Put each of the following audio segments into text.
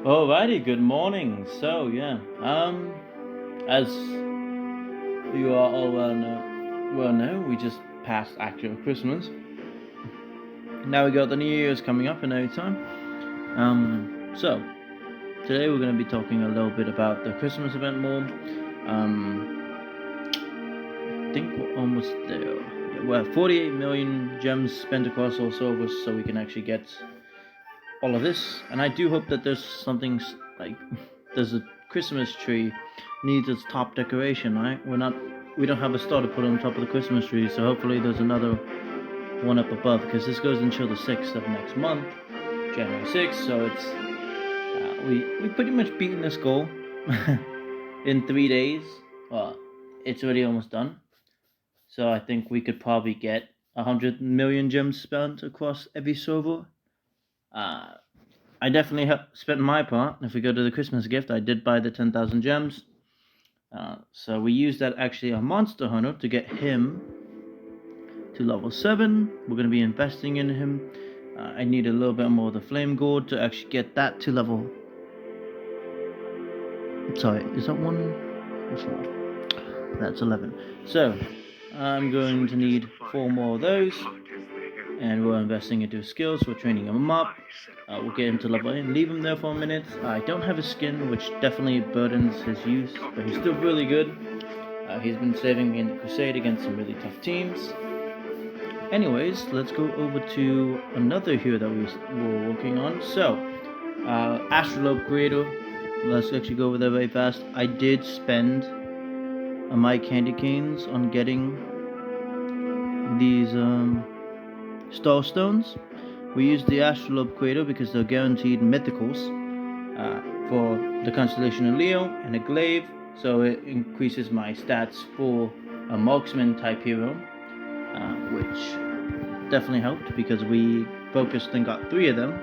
Alrighty, good morning. So yeah, as you are all well know, we just passed actual Christmas. Now we got the New Year's coming up in no time. So today we're going to be talking a little bit about the Christmas event more. I think we're almost there. Yeah, we're at 48 million gems spent across all servers, so we can actually get all of this. And I do hope that there's something like there's a Christmas tree needs its top decoration, right? We don't have a star to put on top of the Christmas tree, so hopefully there's another one up above because this goes until the 6th of next month, January 6th. So it's we pretty much beaten this goal in 3 days. Well, it's already almost done. So I think we could probably get 100 million gems spent across every server. Uh, I definitely spent my part. If we go to the Christmas gift, I did buy the 10,000 gems. So we used that actually on Monster Hunter to get him to level 7. We're going to be investing in him. I need a little bit more of the Flame Gourd to actually get that to level. Sorry, is that 1? That's 11. So I'm going to need 4 more of those. And we're investing into his skills. We're training him up. We'll get him to level 8 and leave him there for a minute. I don't have his skin, which definitely burdens his use, but he's still really good. He's been saving me in the Crusade against some really tough teams. Anyways, let's go over to another hero that we were working on. So, Astrolabe Creator. Let's actually go over there very fast. I did spend my candy canes on getting these Star Stones. We use the Astrolabe Creator because they're guaranteed mythicals for the constellation of Leo and a glaive, so it increases my stats for a marksman type hero, which definitely helped because we focused and got 3 of them.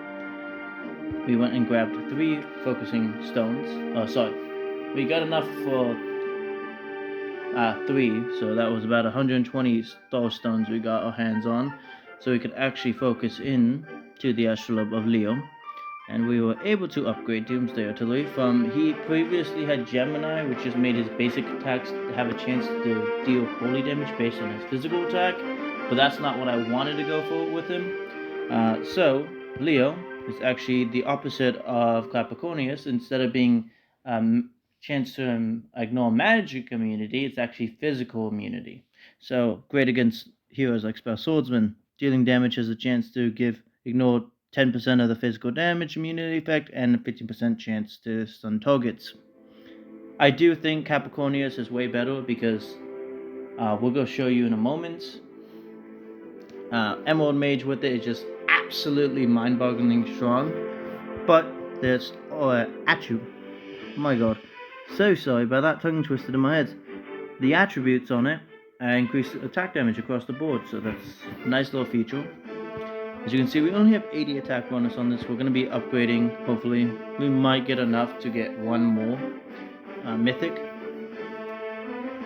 We went and grabbed 3 focusing stones. We got enough for 3, so that was about 120 Star Stones we got our hands on, so we could actually focus in to the Astrolabe of Leo. And we were able to upgrade Doomsday Artillery from, he previously had Gemini, which just made his basic attacks have a chance to deal holy damage based on his physical attack, but that's not what I wanted to go for with him. So Leo is actually the opposite of Capricornius. Instead of being chance to ignore magic immunity, it's actually physical immunity. So great against heroes like Spell Swordsman. Dealing damage has a chance to ignore 10% of the physical damage immunity effect and a 50% chance to stun targets. I do think Capricornius is way better because we'll go show you in a moment. Emerald Mage with it is just absolutely mind-boggling strong. But there's Atu. Oh my god. So sorry about that, tongue twisted in my head. The attributes on it increase attack damage across the board, so that's a nice little feature. As you can see, we only have 80 attack bonus on this. We're going to be upgrading, hopefully. We might get enough to get 1 more mythic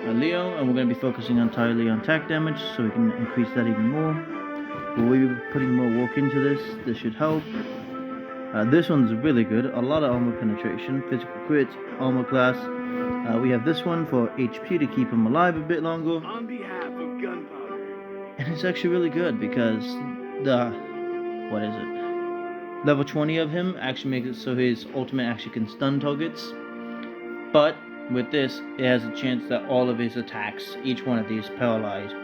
Leo, and we're going to be focusing entirely on attack damage, so we can increase that even more. We'll be putting more work into this. This should help. This one's really good. A lot of armor penetration, physical crit, armor class. We have this one for HP to keep him alive a bit longer. On behalf of Gunpowder. And it's actually really good because level 20 of him actually makes it so his ultimate actually can stun targets. But with this, it has a chance that all of his attacks, each one of these polymerized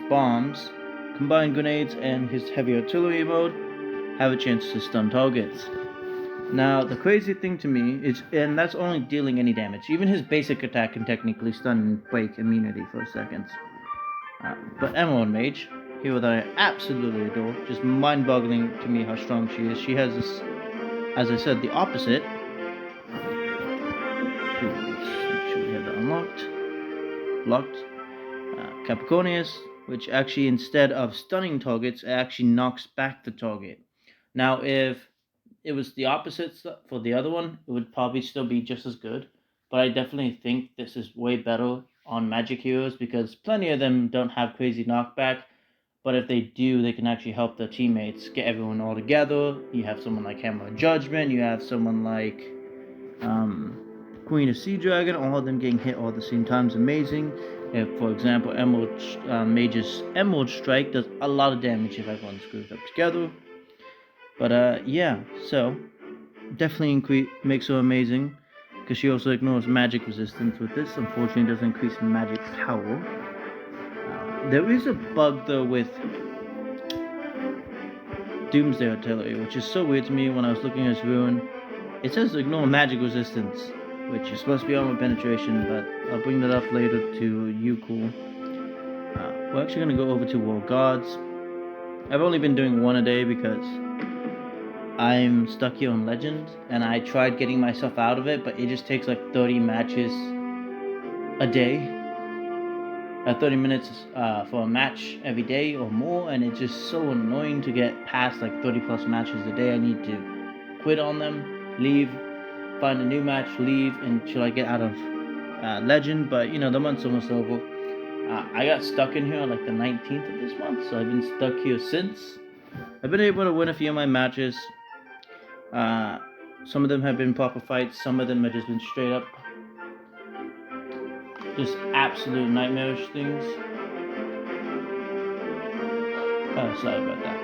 bombs, combined grenades, and his heavy artillery mode have a chance to stun targets. Now, the crazy thing to me is, and that's only dealing any damage. Even his basic attack can technically stun and break immunity for seconds. But Emerald Mage, hero that I absolutely adore, just mind-boggling to me how strong she is. She has this, as I said, the opposite. Let's make sure we have that unlocked. Locked. Capricornius, which actually, instead of stunning targets, it actually knocks back the target. Now, if it was the opposite for the other one, it would probably still be just as good. But I definitely think this is way better on magic heroes because plenty of them don't have crazy knockback. but if they do, they can actually help their teammates get everyone all together. You have someone like Hammer of Judgment, you have someone like Queen of Sea Dragon, all of them getting hit all at the same time is amazing. If, for example, Mage's Emerald Strike does a lot of damage if everyone's grouped up together. But yeah, so definitely makes her amazing, because she also ignores magic resistance with this. Unfortunately, it doesn't increase magic power. There is a bug though with Doomsday Artillery, which is so weird to me. When I was looking at his ruin, it says ignore magic resistance, which is supposed to be armor penetration, but I'll bring that up later to Yukul. We're actually going to go over to World Gods. I've only been doing one a day because I'm stuck here on Legend, and I tried getting myself out of it, but it just takes like 30 matches a day. 30 minutes for a match every day or more, and it's just so annoying to get past like 30 plus matches a day. I need to quit on them, leave, find a new match, leave until I get out of Legend. But you know, the month's almost over. I got stuck in here on like the 19th of this month, so I've been stuck here since. I've been able to win a few of my matches. Some of them have been proper fights, some of them have just been straight up just absolute nightmarish things. Oh, sorry about that.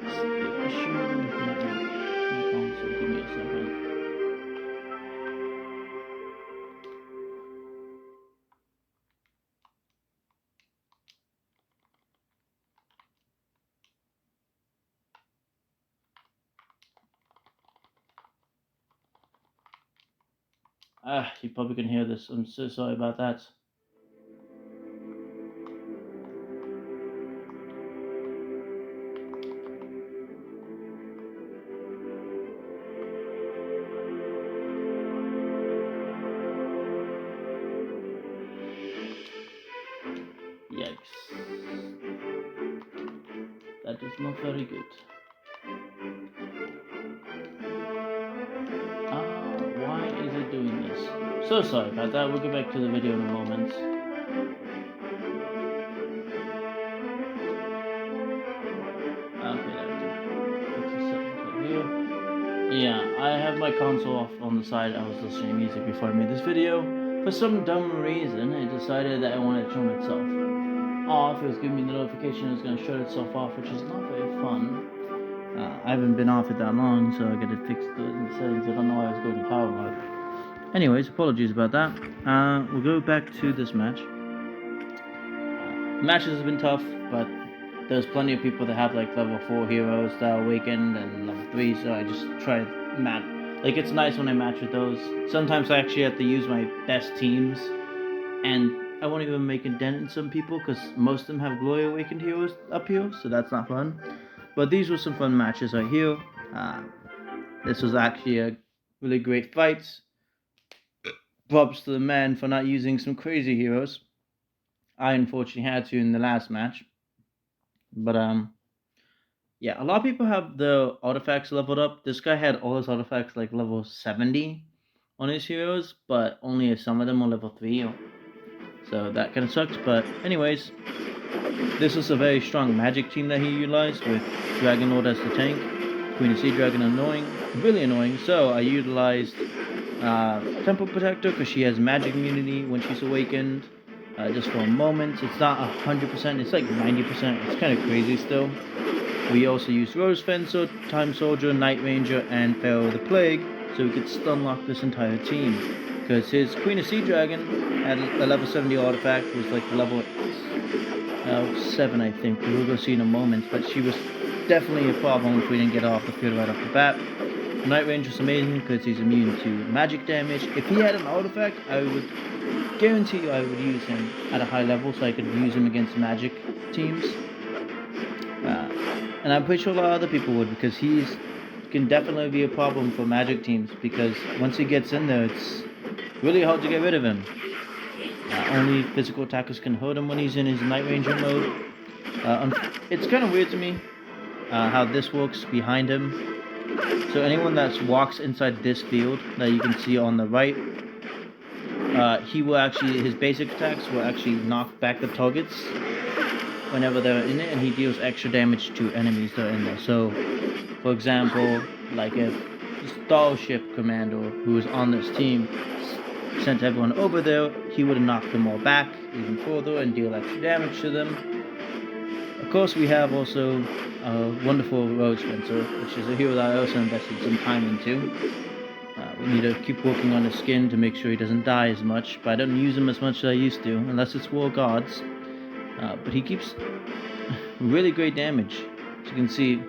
It's the issue with my console. Give me a second. You probably can hear this. I'm so sorry about that. Yikes. That is not very good. Why is it doing this? So sorry about that. We'll get back to the video in a moment. Okay, there we go. Yeah, I have my console off on the side. I was listening to music before I made this video. For some dumb reason, it decided that it wanted to turn itself off. It was giving me the notification it was going to shut itself off, which is not very fun. I haven't been off it that long, so I got to fix the settings. I don't know why I was going to power mode. Anyways, apologies about that. We'll go back to this match. Matches have been tough, but there's plenty of people that have like level 4 heroes that are awakened and level 3, so I just try to match. Like, it's nice when I match with those. Sometimes I actually have to use my best teams, and I won't even make a dent in some people because most of them have Glory Awakened heroes up here, so that's not fun. But these were some fun matches right here. This was actually a really great fight. Props to the man for not using some crazy heroes. I unfortunately had to in the last match. But yeah, a lot of people have the artifacts leveled up. This guy had all his artifacts like level 70 on his heroes, but only some of them are level 3. So that kind of sucks. But anyways, this was a very strong magic team that he utilized with Dragon Lord as the tank, Queen of Sea Dragon annoying, really annoying. So I utilized Temple Protector because she has magic immunity when she's awakened. Just for a moment. It's not 100%, it's like 90%. It's kind of crazy still. We also used Rose Fencer, Time Soldier, Night Ranger, and Pharaoh the Plague, so we could stun lock this entire team. Because his Queen of Sea Dragon had a level 70 artifact, was like level 7, I think. We'll go see in a moment, but she was definitely a problem if we didn't get her off the field right off the bat. Night Ranger is amazing because he's immune to magic damage. If he had an artifact, I would guarantee you I would use him at a high level so I could use him against magic teams. And I'm pretty sure a lot of other people would, because he can definitely be a problem for magic teams, because once he gets in there, it's really hard to get rid of him. Only physical attackers can hurt him when he's in his Night Ranger mode. It's kind of weird to me how this works behind him. So anyone that walks inside this field that you can see on the right, he will actually, his basic attacks will actually knock back the targets whenever they're in it, and he deals extra damage to enemies that are in there. So, for example, like if Starship Commando, who was on this team, sent everyone over there, he would have knocked them all back even further and deal extra damage to them. Of course, we have also a wonderful Rogue Spencer, which is a hero that I also invested some time into. We need to keep working on his skin to make sure he doesn't die as much, but I don't use him as much as I used to, unless it's War Gods. But he keeps really great damage. As you can see,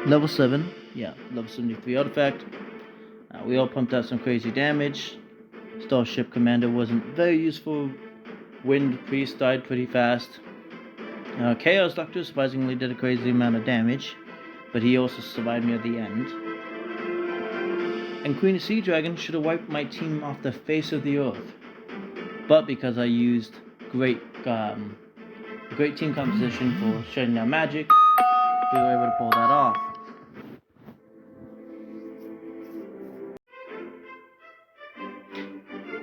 level 7, yeah, level 73 artifact. We all pumped out some crazy damage. Starship Commander wasn't very useful. Wind Priest died pretty fast. Chaos Doctor surprisingly did a crazy amount of damage, but he also survived me at the end. And Queen of Sea Dragon should have wiped my team off the face of the earth, but because I used great team composition for shutting down magic, we were able to pull that off.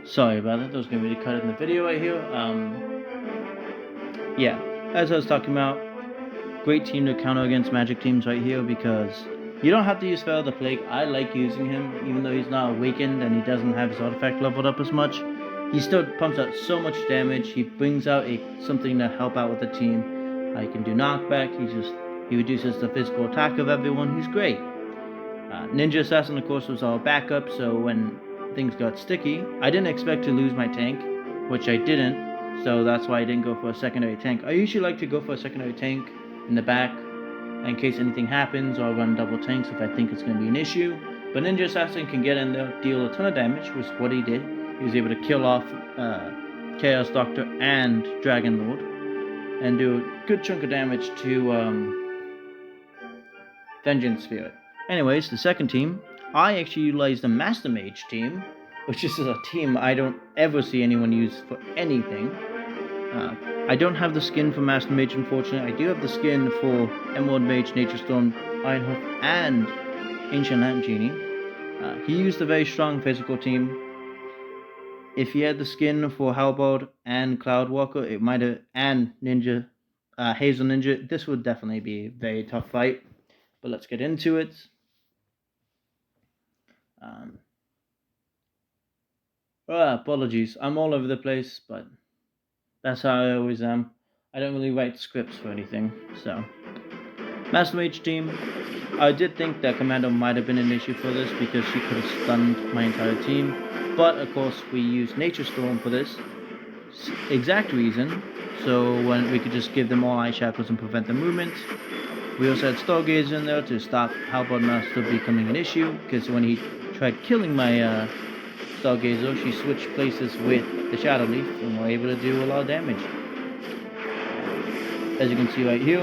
Sorry about that, that was going to be cut in the video right here. Yeah, as I was talking about, great team to counter against magic teams right here, because you don't have to use Feral the Plague. I like using him, even though he's not awakened and he doesn't have his artifact leveled up as much. He still pumps out so much damage. He brings out something to help out with the team. He can do knockback. He reduces the physical attack of everyone. He's great. Ninja Assassin, of course, was our backup, so when things got sticky, I didn't expect to lose my tank, which I didn't, so that's why I didn't go for a secondary tank. I usually like to go for a secondary tank in the back, in case anything happens, or run double tanks if I think it's going to be an issue. But Ninja Assassin can get in there, deal a ton of damage, which is what he did. He was able to kill off Chaos Doctor and Dragon Lord, and do a good chunk of damage to Vengeance Spirit. Anyways, the second team, I actually utilized the Master Mage team, which is a team I don't ever see anyone use for anything. I don't have the skin for Master Mage, unfortunately. I do have the skin for Emerald Mage, Nature Storm, Ironhoof, and Ancient Lamp Genie. He used a very strong physical team. If he had the skin for Halberd and Cloudwalker, it might have, and Ninja, Hazel Ninja, this would definitely be a very tough fight. But let's get into it. Apologies, I'm all over the place, but that's how I always am. I don't really write scripts for anything, so. Master Mage team, I did think that Commando might have been an issue for this because she could have stunned my entire team, but of course we used Nature Storm for this exact reason, so when we could just give them all Ice Shackles and prevent their movement. We also had Stargazer in there to stop Halberd Master becoming an issue, because when he tried killing my Stargazer, she switched places with the Shadow Leaf and were able to do a lot of damage. As you can see right here,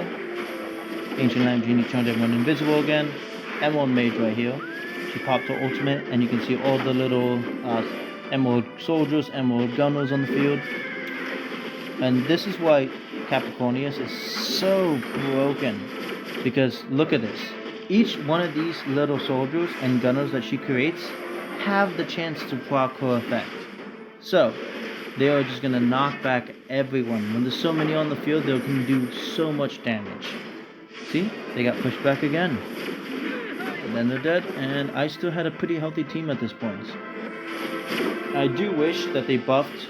Ancient Lamp Genie turned everyone invisible again. Emerald Mage right here, she popped her ultimate, and you can see all the little Emerald Soldiers, Emerald Gunners on the field. And this is why Capricornius is so broken, because look at this. Each one of these little soldiers and gunners that she creates have the chance to proc her effect. So, they are just going to knock back everyone. When there's so many on the field, they can do so much damage. See? They got pushed back again. And then they're dead, and I still had a pretty healthy team at this point. I do wish that they buffed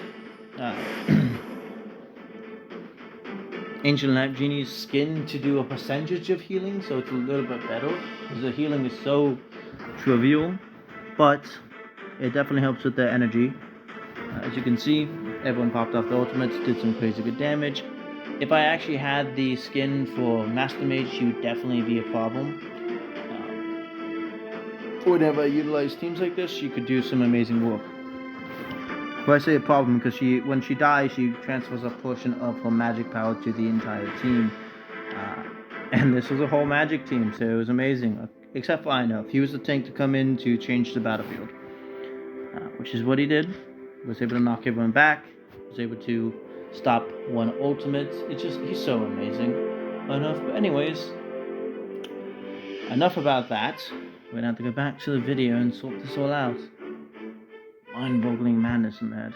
Ancient Lamp Genie's skin to do a percentage of healing, so it's a little bit better, because the healing is so trivial, but it definitely helps with the energy. As you can see, everyone popped off the ultimates, did some crazy good damage. If I actually had the skin for Master Mage, she would definitely be a problem. Whenever I utilize teams like this, she could do some amazing work. But I say a problem because when she dies, she transfers a portion of her magic power to the entire team. And this was a whole magic team, so it was amazing. Except for Ironhoof. He was the tank to come in to change the battlefield. Which is what he did. Was able to knock everyone back. Was able to stop one ultimate. He's so amazing. But anyways, enough about that. We're going to have to go back to the video and sort this all out. Mind-boggling madness in that.